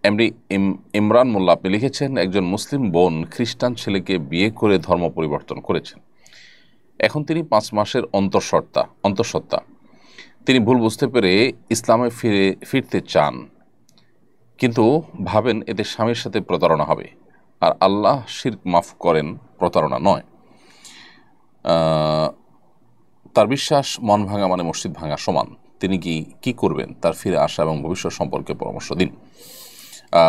MD Imran মোল্লা আপনি লিখেছেন, একজন মুসলিম বোন খ্রিস্টান ছেলেকে বিয়ে করে ধর্ম পরিবর্তন করেছেন। এখন তিনি 5 মাসের অন্তঃসত্ত্বা। তিনি ভুল বুঝতে পেরে ইসলামে ফিরতে চান, কিন্তু ভাবেন এতে স্বামীর সাথে প্রতারণা হবে, আর আল্লাহ শিরক মাফ করেন, প্রতারণা নয়। তার বিশ্বাস মন ভাঙা মানে মসজিদ ভাঙা সমান। তিনি কি করবেন? তার ফিরে আসা এবং ভবিষ্যৎ সম্পর্কে পরামর্শ দিন।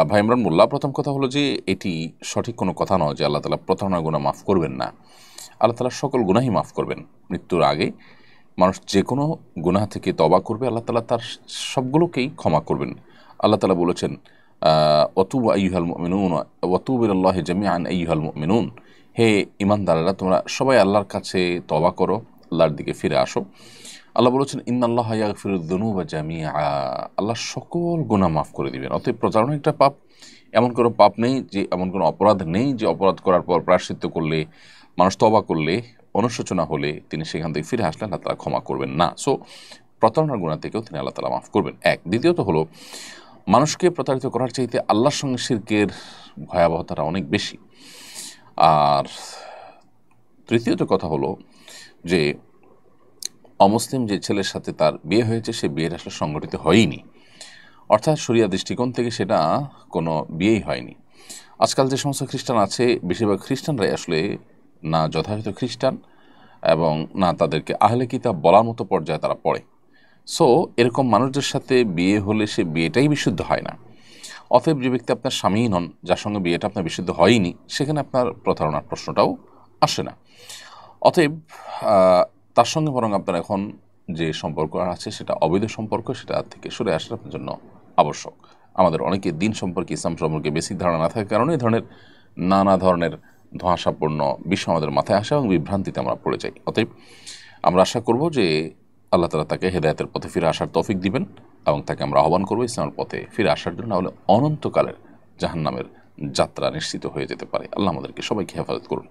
ভাই ইমরান মোল্লা, প্রথম কথা হলো যে এটি সঠিক কোনো কথা নয় যে আল্লাহ তাআলা প্রতারণা গুনাহ মাফ করবেন না। আল্লাহ তাআলা সকল গুনাহই মাফ করবেন। মৃত্যুর আগে মানুষ যে কোনো গুনাহ থেকে তওবা করবে, আল্লাহ তাআলা তার সবগুলোকেই ক্ষমা করবেন। আল্লাহ তাআলা বলেছেন, ওয়াতুবু আইয়ুহাল মুমিনুন ওয়াতুবু ইলাল্লাহি জামিআন আইয়ুহাল মুমিনুন, হে ঈমানদাররা তোমরা সবাই আল্লাহর কাছে তওবা করো, আল্লাহর দিকে ফিরে আসো। আল্লাহ বলেছেন, ইন্নাল্লাহা ইয়াগফিরুয যুনুবা জামিআ, আল্লাহ সকল গুনাহ মাফ করে দিবেন। অতএব প্রতারণা একটা পাপ, এমন কোনো পাপ নেই যে, এমন কোনো অপরাধ নেই যে অপরাধ করার পর প্রায়শ্চিত্ত করলে, মানুষ তওবা করলে, অনুশোচনা হলে তিনি সেখান থেকে ফিরে আসলে আল্লাহ তাআলা ক্ষমা করবেন না। সো প্রতারণার গুনাহ থেকেও তিনি আল্লাহ তাআলা মাফ করবেন, এক। দ্বিতীয়ত হলো, মানুষকে প্রতারিত করার চাইতে আল্লাহর সঙ্গে শিরকের ভয়াবহতাটা অনেক বেশি। আর তৃতীয়ত কথা হলো যে অমুসলিম যে ছেলের সাথে তার বিয়ে হয়েছে, সে বিয়ের আসলে সংগঠিত হয়ইনি, অর্থাৎ শরিয়া দৃষ্টিকোণ থেকে সেটা কোনো বিয়েই হয়নি। আজকাল যে সমস্ত খ্রিস্টান আছে, বেশিরভাগ খ্রিস্টানরাই আসলে না যথাযথ খ্রিস্টান এবং না তাদেরকে আহলে কিতাব বলার মতো পর্যায়ে তারা পড়ে। সো এরকম মানুষদের সাথে বিয়ে হলে সে বিয়েটাই বিশুদ্ধ হয় না। অতএব যে ব্যক্তি আপনার স্বামীই নন, যার সঙ্গে বিয়েটা আপনার বিশুদ্ধ হয়নি, সেখানে আপনার প্রতারণার প্রশ্নটাও আসে না। অতএব তার সঙ্গে বরং আপনার এখন যে সম্পর্ক আছে সেটা অবৈধ সম্পর্ক, সেটা থেকে সরে আসার আপনার জন্য আবশ্যক। আমাদের অনেকে দিন সম্পর্কে, ইসলাম সম্পর্কে বেসিক ধারণা না থাকার কারণে এই ধরনের নানা ধরনের ধোঁয়াশাপূর্ণ বিষয় আমাদের মাথায় আসে এবং বিভ্রান্তিতে আমরা পড়ে যাই। অতএব আমরা আশা করব যে আল্লাহ তাআলা তাকে হেদায়েতের পথে ফিরে আসার তৌফিক দিবেন এবং তাকে আমরা আহ্বান করবো ইসলামের পথে ফিরে আসার জন্য, নাহলে অনন্তকালের জাহান্নামের যাত্রা নিশ্চিত হয়ে যেতে পারে। আল্লাহ আমাদেরকে সবাইকে হেফাজত করুন।